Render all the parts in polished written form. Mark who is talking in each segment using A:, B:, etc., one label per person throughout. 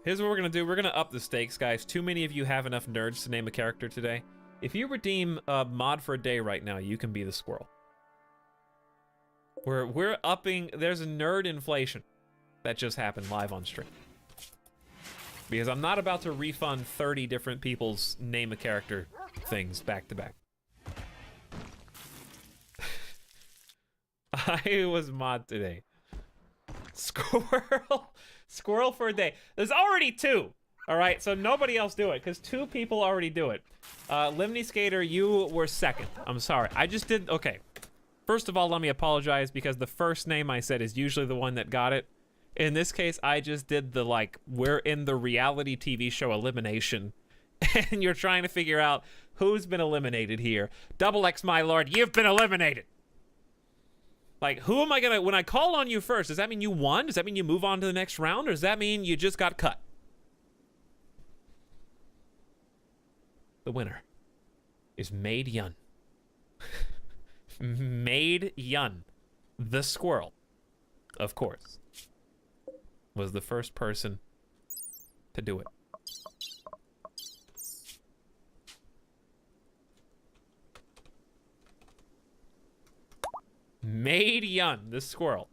A: Here's what we're gonna do. We're gonna up the stakes, guys. Too many of you have enough nerds to name a character today. If you redeem a mod for a day right now, you can be the squirrel. We're upping. There's a nerd inflation that just happened live on stream. Because I'm not about to refund 30 different people's name a character things back to back. I was mod today. Squirrel for a day. There's already 2. All right, so nobody else do it because 2 people already do it. Limny Skater, you were second. I'm sorry. I just did. Okay. First of all, let me apologize because the first name I said is usually the one that got it. In this case, I just did the, like, we're in the reality TV show elimination, and you're trying to figure out who's been eliminated here. X, my lord, you've been eliminated. Like, who am I gonna, when I call on you first, does that mean you won? Does that mean you move on to the next round? Or does that mean you just got cut? The winner is Maid Yun. Maid Yun, the squirrel, of course, was the first person to do it. Maid Yun, the squirrel.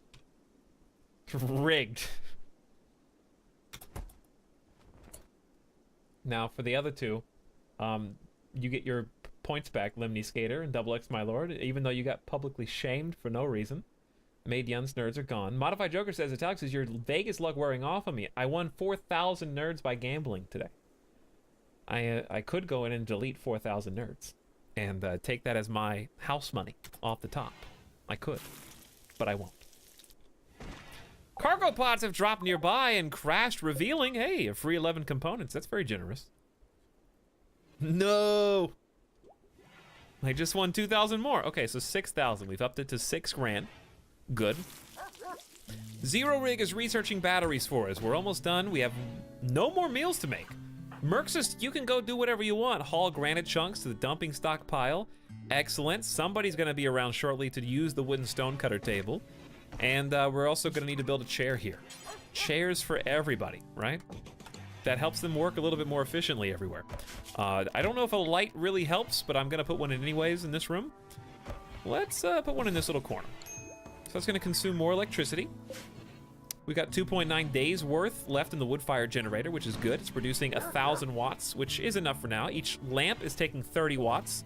A: Rigged. Now, for the other 2, you get your points back, Limny Skater and X, my lord, even though you got publicly shamed for no reason. Maid Yun's nerds are gone. Modified Joker says, Etalyx, is your Vegas luck wearing off on me? I won 4,000 nerds by gambling today. I could go in and delete 4,000 nerds and take that as my house money off the top. I could, but I won't. Cargo pods have dropped nearby and crashed, revealing, hey, a free 11 components. That's very generous. No! I just won 2,000 more. Okay, so 6,000. We've upped it to 6 grand. Good. Zero Rig is researching batteries for us. We're almost done. We have no more meals to make. Merxus, you can go do whatever you want. Haul granite chunks to the dumping stockpile. Excellent. Somebody's going to be around shortly to use the wooden stonecutter table. And we're also going to need to build a chair here. Chairs for everybody, right? That helps them work a little bit more efficiently everywhere. I don't know if a light really helps, but I'm going to put one in anyways in this room. Let's put one in this little corner. So that's going to consume more electricity. We got 2.9 days worth left in the wood fire generator, which is good. It's producing 1,000 watts, which is enough for now. Each lamp is taking 30 watts.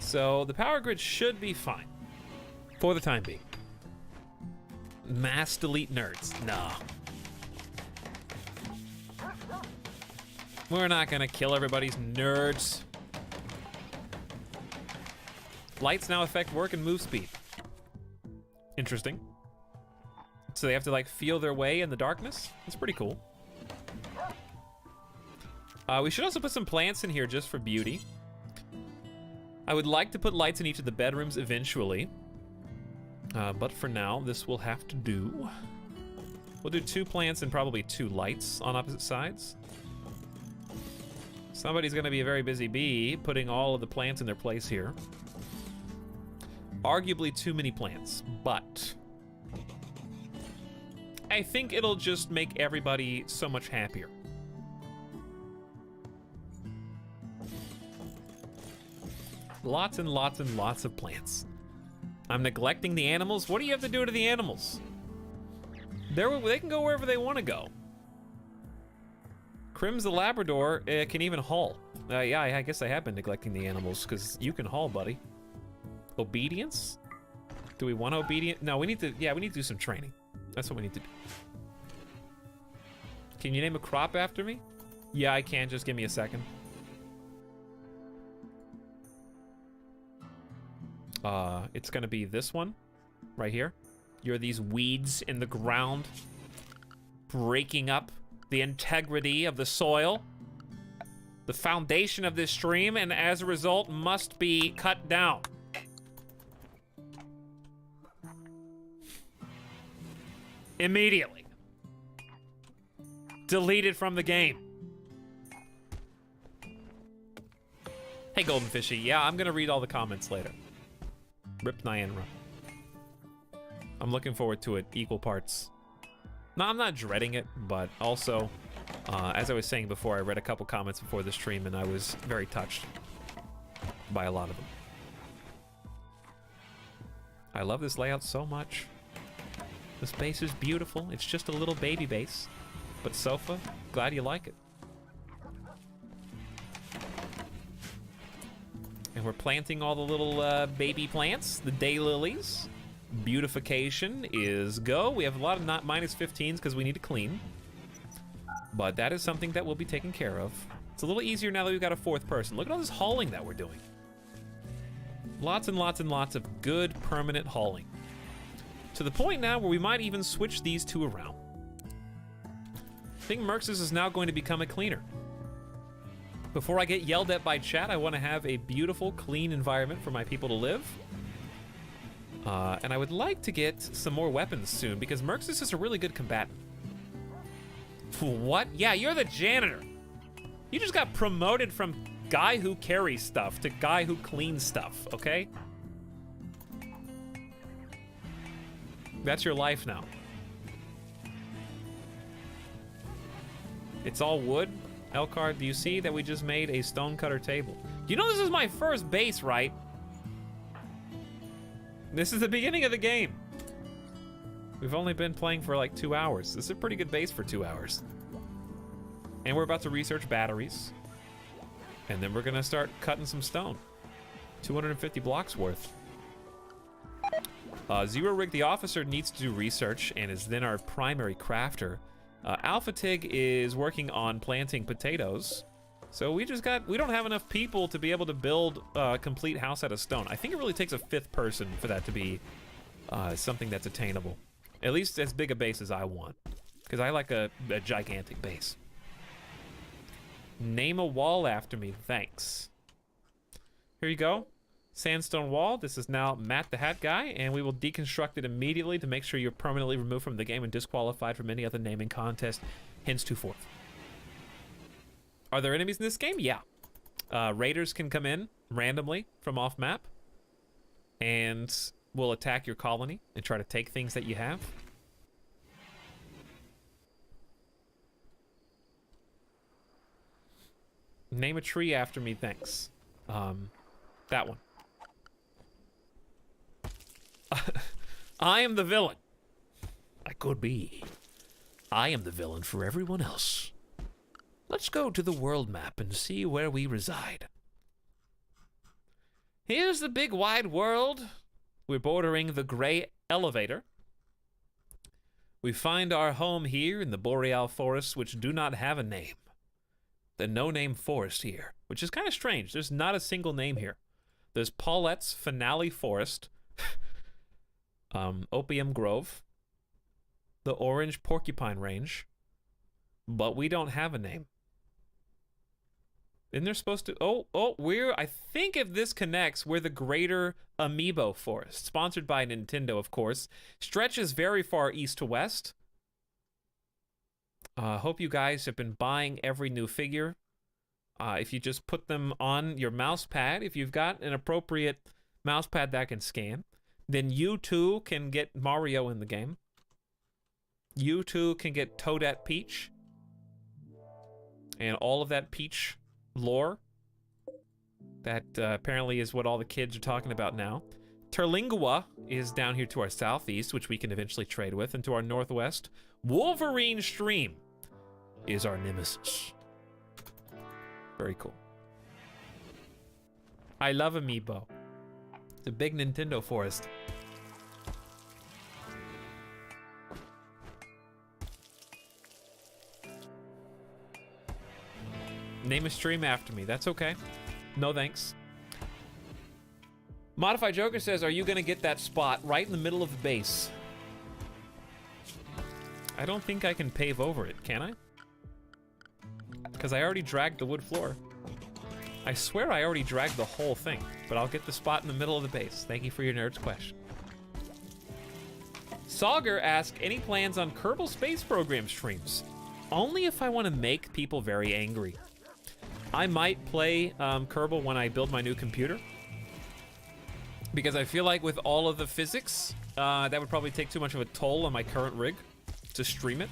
A: So the power grid should be fine for the time being. Mass delete nerds. No. We're not gonna kill everybody's nerds. Lights now affect work and move speed. Interesting. So they have to like feel their way in the darkness? That's pretty cool. We should also put some plants in here just for beauty. I would like to put lights in each of the bedrooms eventually. But for now, this will have to do. We'll do 2 plants and probably 2 lights on opposite sides. Somebody's gonna be a very busy bee putting all of the plants in their place here. Arguably too many plants, but I think it'll just make everybody so much happier. Lots and lots and lots of plants. I'm neglecting the animals. What do you have to do to the animals? They can go wherever they want to go. Crim's the Labrador can even haul. Yeah, I guess I have been neglecting the animals because you can haul, buddy. Obedience? Do we want obedience? No, we need to, yeah, we need to do some training. That's what we need to do. Can you name a crop after me? Yeah, I can. Just give me a second. It's gonna be this one right here. You're these weeds in the ground, breaking up the integrity of the soil, the foundation of this stream, and as a result must be cut down. Immediately. Deleted from the game. Hey, Golden Fishy. Yeah, I'm gonna read all the comments later. Rip Nyanra. I'm looking forward to it equal parts. No, I'm not dreading it, but also As I was saying before, I read a couple comments before the stream, and I was very touched by a lot of them. I love this layout so much. This base is beautiful. It's just a little baby base. But Sofa, glad you like it. And we're planting all the little baby plants, the daylilies. Beautification is go. We have a lot of not -15s because we need to clean. But that is something that will be taken care of. It's a little easier now that we've got a 4th person. Look at all this hauling that we're doing. Lots and lots and lots of good permanent hauling. To the point now where we might even switch these two around. I think Merx's is now going to become a cleaner. Before I get yelled at by chat, I want to have a beautiful, clean environment for my people to live. And I would like to get some more weapons soon, because Merx's is a really good combatant. What? Yeah, you're the janitor. You just got promoted from guy who carries stuff to guy who cleans stuff, okay? That's your life now. It's all wood. Elcard, do you see that we just made a stonecutter table? You know this is my first base, right? This is the beginning of the game. We've only been playing for like 2 hours. This is a pretty good base for 2 hours. And we're about to research batteries. And then we're gonna start cutting some stone. 250 blocks worth. Zero Rig the officer needs to do research and is then our primary crafter. Alpha Tig is working on planting potatoes. So we don't have enough people to be able to build a complete house out of stone. I think it really takes a 5th person for that to be something that's attainable. At least as big a base as I want. Because I like a gigantic base. Name a wall after me, thanks. Here you go. Sandstone wall. This is now Matt the Hat Guy, and we will deconstruct it immediately to make sure you're permanently removed from the game and disqualified from any other naming contest. Hence 2/4. Are there enemies in this game? Yeah. Raiders can come in randomly from off map and will attack your colony and try to take things that you have. Name a tree after me, thanks. That one. I am the villain. I could be. I am the villain for everyone else. Let's go to the world map and see where we reside. Here's the big wide world. We're bordering the gray elevator. We find our home here in the boreal forests, which do not have a name. The no-name forest here, which is kind of strange. There's not a single name here. There's Paulette's Finale Forest, Opium Grove, the Orange Porcupine Range, but we don't have a name. Isn't there supposed to... I think if this connects, we're the Greater Amiibo Forest, sponsored by Nintendo, of course. Stretches very far east to west. Hope you guys have been buying every new figure. If you just put them on your mouse pad, if you've got an appropriate mouse pad that can scan, then you too can get Mario in the game. You too can get Toadette Peach. And all of that Peach lore. That apparently is what all the kids are talking about now. Terlingua is down here to our southeast, which we can eventually trade with. And to our northwest, Wolverine Stream is our nemesis. Very cool. I love Amiibo. It's a big Nintendo forest. Name a stream after me. That's okay. No thanks. Modified Joker says, are you gonna get that spot right in the middle of the base? I don't think I can pave over it, can I? Because I already dragged the wood floor. I swear I already dragged the whole thing, but I'll get the spot in the middle of the base. Thank you for your nerd's question. Sauger asked, any plans on Kerbal Space Program streams? Only if I want to make people very angry. I might play Kerbal when I build my new computer. Because I feel like with all of the physics, that would probably take too much of a toll on my current rig to stream it.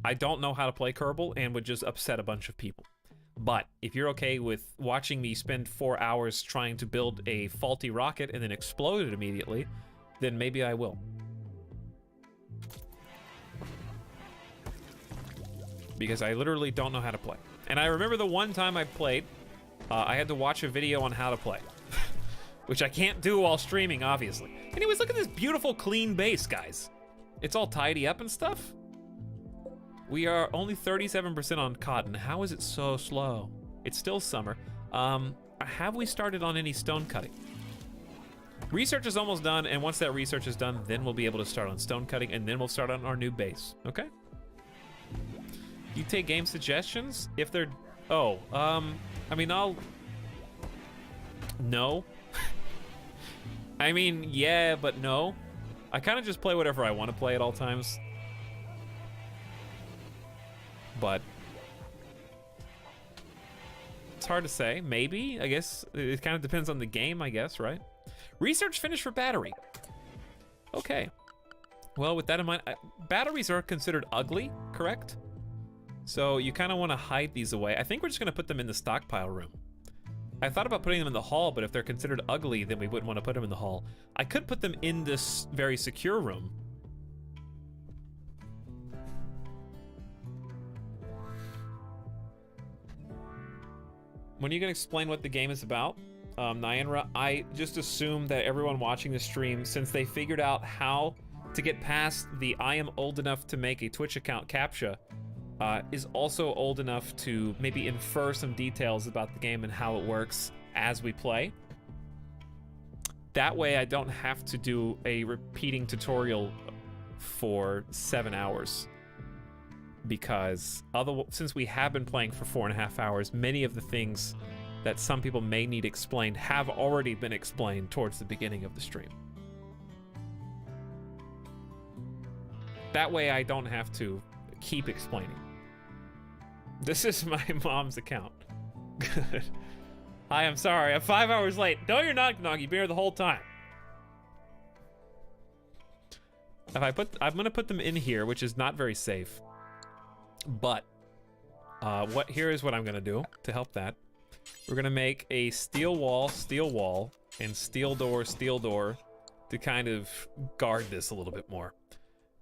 A: I don't know how to play Kerbal and would just upset a bunch of people. But if you're okay with watching me spend 4 hours trying to build a faulty rocket and then explode it immediately, then maybe I will. Because I literally don't know how to play. And I remember the one time I played, I had to watch a video on how to play. Which I can't do while streaming, obviously. Anyways, look at this beautiful, clean base, guys. It's all tidy up and stuff. We are only 37% on cotton. How is it so slow? It's still summer. Have we started on any stone cutting? Research is almost done, and once that research is done, then we'll be able to start on stone cutting, and then we'll start on our new base, okay? You take game suggestions? If they're... Oh, I mean, I'll... No. I mean, yeah, but no. I kind of just play whatever I want to play at all times. But... it's hard to say. Maybe, I guess. It kind of depends on the game, I guess, right? Research finished for battery. Okay. Well, with that in mind, batteries are considered ugly, correct? So you kind of want to hide these away. I think we're just going to put them in the stockpile room. I thought about putting them in the hall, but if they're considered ugly, then we wouldn't want to put them in the hall. I could put them in this very secure room. When are you going to explain what the game is about? Nyanra, I just assume that everyone watching the stream, since they figured out how to get past the I am old enough to make a Twitch account CAPTCHA, is also old enough to maybe infer some details about the game and how it works as we play. That way I don't have to do a repeating tutorial for 7 hours. Because since we have been playing for 4.5 hours, many of the things that some people may need explained have already been explained towards the beginning of the stream. That way I don't have to keep explaining. This is my mom's account. Good. Hi, I'm sorry. I'm 5 hours late. No, you're not, Gnog. You've been here the whole time. I'm gonna put them in here, which is not very safe. But here is what I'm gonna do to help that. We're gonna make a steel wall, and steel door to kind of guard this a little bit more.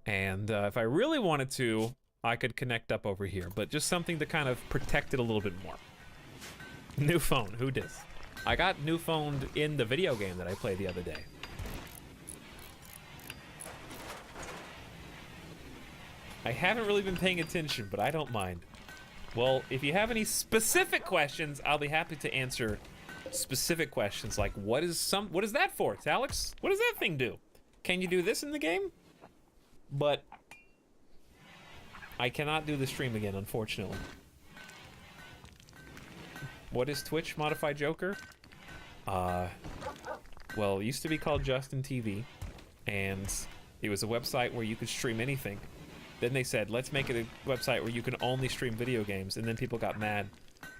A: And if I really wanted to, I could connect up over here, but just something to kind of protect it a little bit more. New phone, who dis? I got new phoned in the video game that I played the other day. I haven't really been paying attention, but I don't mind. Well, if you have any specific questions, I'll be happy to answer specific questions like what is that for, Etalyx? What does that thing do? Can you do this in the game? But I cannot do the stream again, unfortunately. What is Twitch Modified Joker? Well, it used to be called Justin TV, and it was a website where you could stream anything. Then they said, let's make it a website where you can only stream video games, and then people got mad.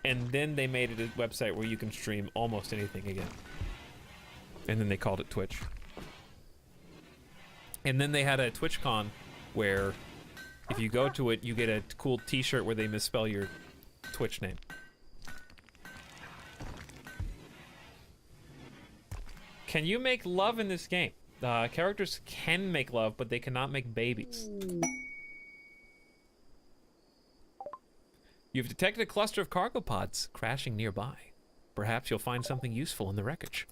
A: And then they made it a website where you can stream almost anything again. And then they called it Twitch. And then they had a TwitchCon where if you go to it, you get a cool t-shirt where they misspell your Twitch name. Can you make love in this game? Characters can make love, but they cannot make babies. You've detected a cluster of cargo pods crashing nearby. Perhaps you'll find something useful in the wreckage.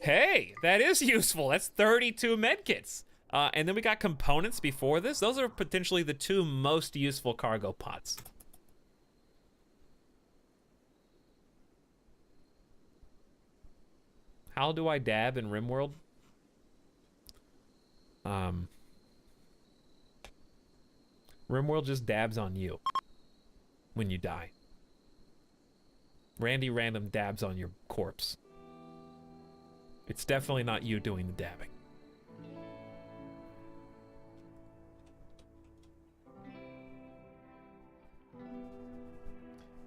A: Hey, that is useful. That's 32 medkits. And then we got components before this. Those are potentially the two most useful cargo pods. How do I dab in RIMWORLD? RIMWORLD just dabs on you when you die. Randy Random dabs on your corpse. It's definitely not you doing the dabbing.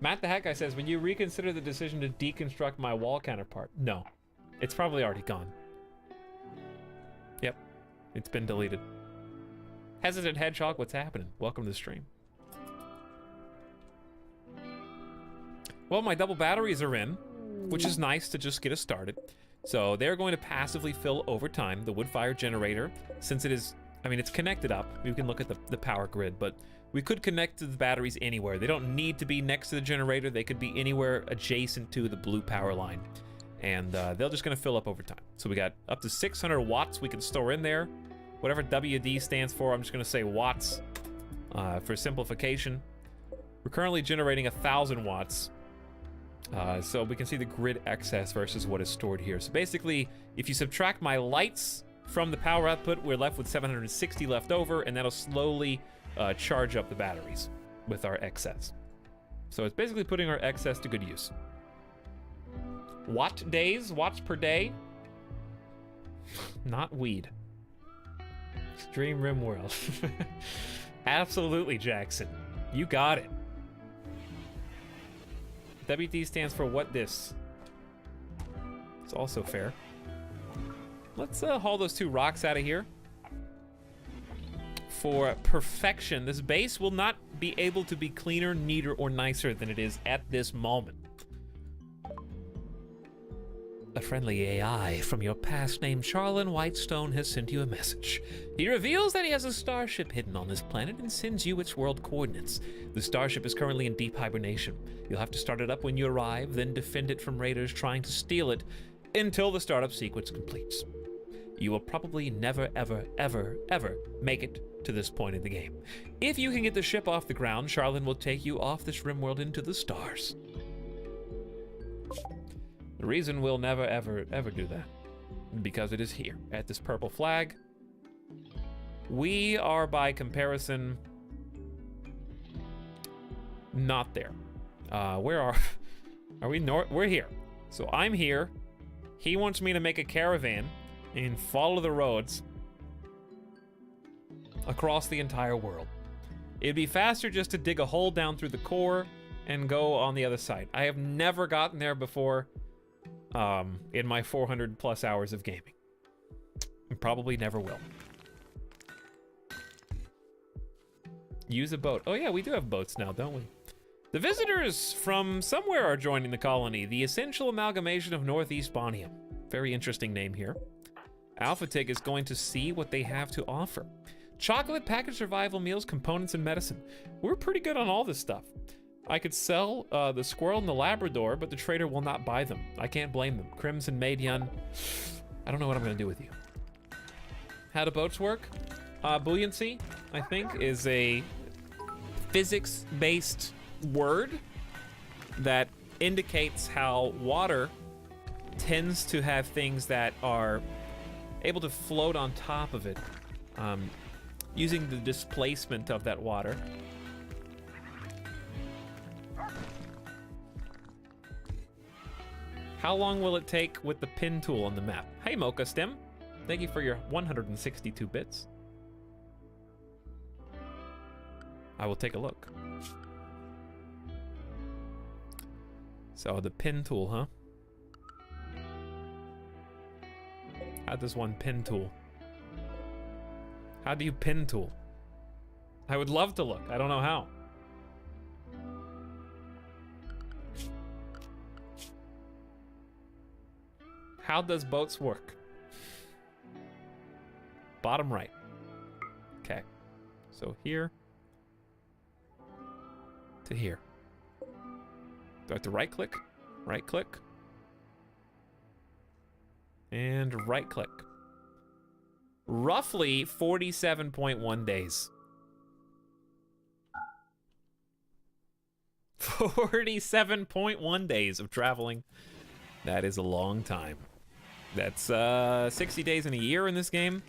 A: Matt the Hat Guy says, when you reconsider the decision to deconstruct my wall counterpart? No. It's probably already gone. Yep. It's been deleted. Hesitant Hedgehog, what's happening? Welcome to the stream. Well, my double batteries are in, which is nice to just get us started. So they're going to passively fill over time. The wood-fired generator, since it is, I mean, it's connected up. We can look at the power grid, but we could connect to the batteries anywhere. They don't need to be next to the generator. They could be anywhere adjacent to the blue power line. And they're just gonna fill up over time. So we got up to 600 watts we can store in there. Whatever WD stands for, I'm just gonna say watts for simplification. We're currently generating 1,000 watts. So we can see the grid excess versus what is stored here. So basically, if you subtract my lights from the power output, we're left with 760 left over, and that'll slowly charge up the batteries with our excess. So it's basically putting our excess to good use. Watt days, watts per day. Not weed. Stream RimWorld. Absolutely, Jackson. You got it. WD stands for what this? It's also fair. Let's haul those 2 rocks out of here. For perfection, this base will not be able to be cleaner, neater, or nicer than it is at this moment. A friendly AI from your past named Charlin Whitestone has sent you a message. He reveals that he has a starship hidden on this planet and sends you its world coordinates. The starship is currently in deep hibernation. You'll have to start it up when you arrive, then defend it from raiders trying to steal it until the startup sequence completes. You will probably never, ever, ever, ever make it to this point in the game. If you can get the ship off the ground, Charlin will take you off this RimWorld into the stars. The reason we'll never, ever, ever do that, because it is here, at this purple flag. We are, by comparison, not there. Where are we? North? We're here. So I'm here. He wants me to make a caravan and follow the roads across the entire world. It'd be faster just to dig a hole down through the core and go on the other side. I have never gotten there before. In my 400 plus hours of gaming. And probably never will. Use a boat. Oh yeah, we do have boats now, don't we? The visitors from somewhere are joining the colony. The essential amalgamation of Northeast Bonium. Very interesting name here. AlphaTig is going to see what they have to offer. Chocolate, packaged survival meals, components, and medicine. We're pretty good on all this stuff. I could sell the squirrel and the Labrador, but the trader will not buy them. I can't blame them. Crimson Madian. I don't know what I'm gonna do with you. How do boats work? Buoyancy, I think, is a physics-based word that indicates how water tends to have things that are able to float on top of it, using the displacement of that water. How long will it take with the pin tool on the map? Hey, Mocha Stem. Thank you for your 162 bits. I will take a look. So the pin tool, huh? How does one pin tool? How do you pin tool? I would love to look. I don't know how. How does boats work? Bottom right. Okay. So here to here. Do I have to right click? Right click. And right click. Roughly 47.1 days. 47.1 days of traveling. That is a long time. That's 60 days in a year in this game.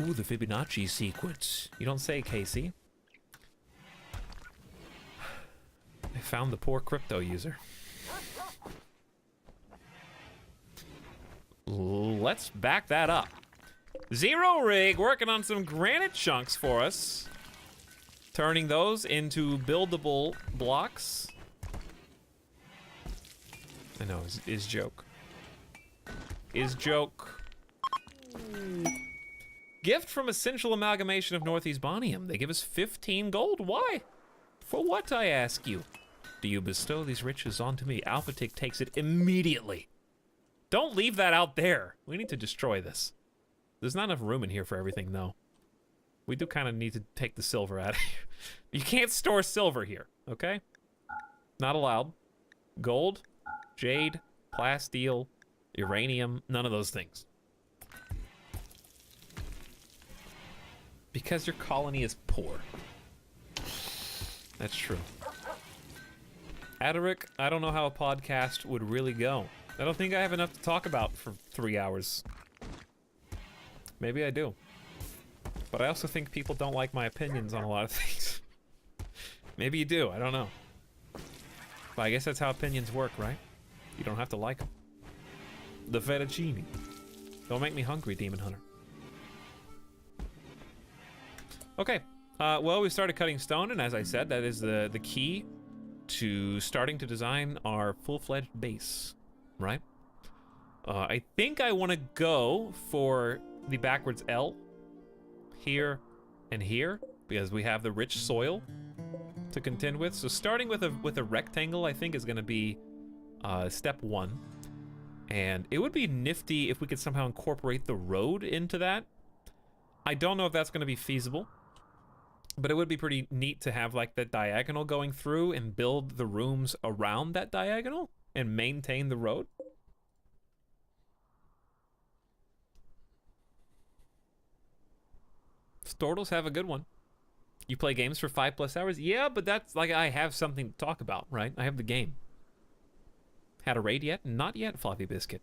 A: Ooh, the Fibonacci sequence. You don't say, Casey. I found the poor crypto user. Let's back that up. Zero Rig working on some granite chunks for us. Turning those into buildable blocks. I know, is joke. Is joke. Gift from Essential Amalgamation of Northeast Bonium. They give us 15 gold. Why? For what, I ask you? Do you bestow these riches onto me? Alphatic takes it immediately. Don't leave that out there. We need to destroy this. There's not enough room in here for everything, though. We do kind of need to take the silver out of here. You can't store silver here, okay? Not allowed. Gold, jade, plasteel, uranium, none of those things. Because your colony is poor. That's true. Etalyx, I don't know how a podcast would really go. I don't think I have enough to talk about for 3 hours. Maybe I do. But I also think people don't like my opinions on a lot of things. Maybe you do, I don't know. But I guess that's how opinions work, right? You don't have to like them. The fettuccine. Don't make me hungry, Demon Hunter. Okay, well, we started cutting stone, and as I said, that is the key to starting to design our full-fledged base, right? I think I want to go for the backwards L here and here, because we have the rich soil to contend with. So starting with a rectangle, I think, is going to be step 1. And it would be nifty if we could somehow incorporate the road into that. I don't know if that's going to be feasible, but it would be pretty neat to have like that diagonal going through and build the rooms around that diagonal and maintain the road. Stortles have a good one. You play games for 5+ hours? Yeah, but that's like I have something to talk about, right? I have the game. Had a raid yet? Not yet, Floppy Biscuit.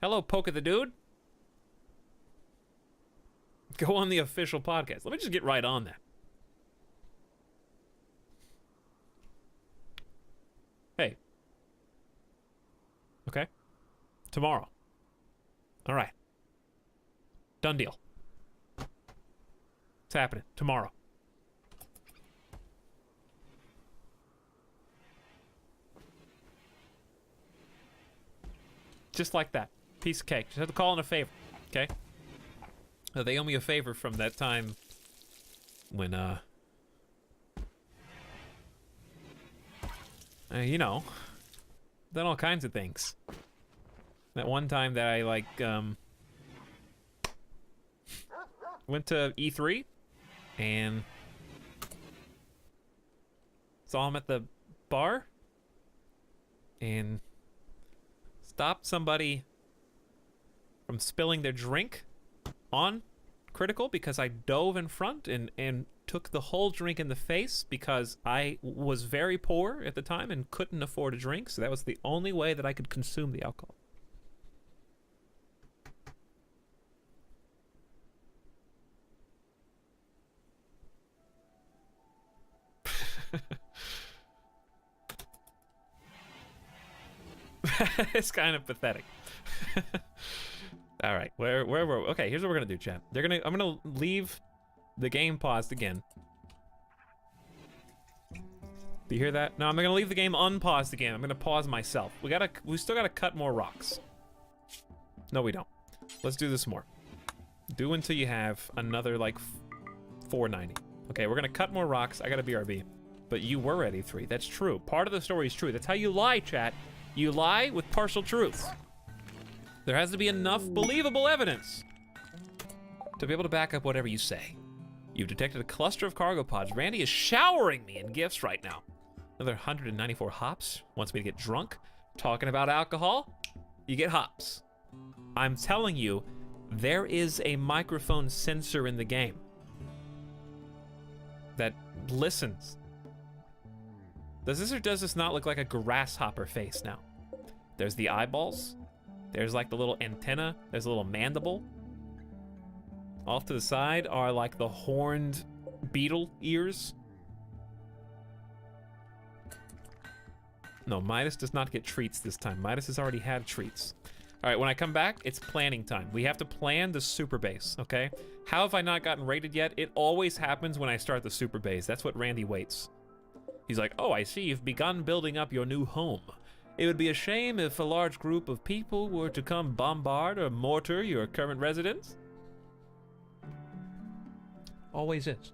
A: Hello, Poke the Dude. Go on the official podcast. Let me just get right on that. Hey. Okay. Tomorrow. All right. Done deal. It's happening tomorrow. Just like that. Piece of cake. Just have to call in a favor, okay? They owe me a favor from that time when, you know, done all kinds of things. That one time that I, like, went to E3 and saw him at the bar and stopped somebody from spilling their drink on Critical because I dove in front and took the whole drink in the face because I was very poor at the time and couldn't afford a drink, so that was the only way that I could consume the alcohol. It's kind of pathetic. All right, where were we? Okay, here's what we're gonna do, chat. I'm gonna leave the game paused again. Do you hear that? No, I'm gonna leave the game unpaused again. I'm gonna pause myself. We still gotta cut more rocks. No, we don't. Let's do this more. Do until you have another like 490. Okay, we're gonna cut more rocks. I got a BRB, but you were at E3. That's true. Part of the story is true. That's how you lie, chat. You lie with partial truths. There has to be enough believable evidence to be able to back up whatever you say. You've detected a cluster of cargo pods. Randy is showering me in gifts right now. Another 194 hops. Wants me to get drunk. Talking about alcohol, you get hops. I'm telling you, there is a microphone sensor in the game that listens. Does this or does this not look like a grasshopper face now? There's the eyeballs. There's like the little antenna. There's a little mandible. Off to the side are like the horned beetle ears. No, Midas does not get treats this time. Midas has already had treats. All right, when I come back, it's planning time. We have to plan the super base, okay? How have I not gotten rated yet? It always happens when I start the super base. That's what Randy waits. He's like, oh, I see you've begun building up your new home. It would be a shame if a large group of people were to come bombard or mortar your current residence. Always is.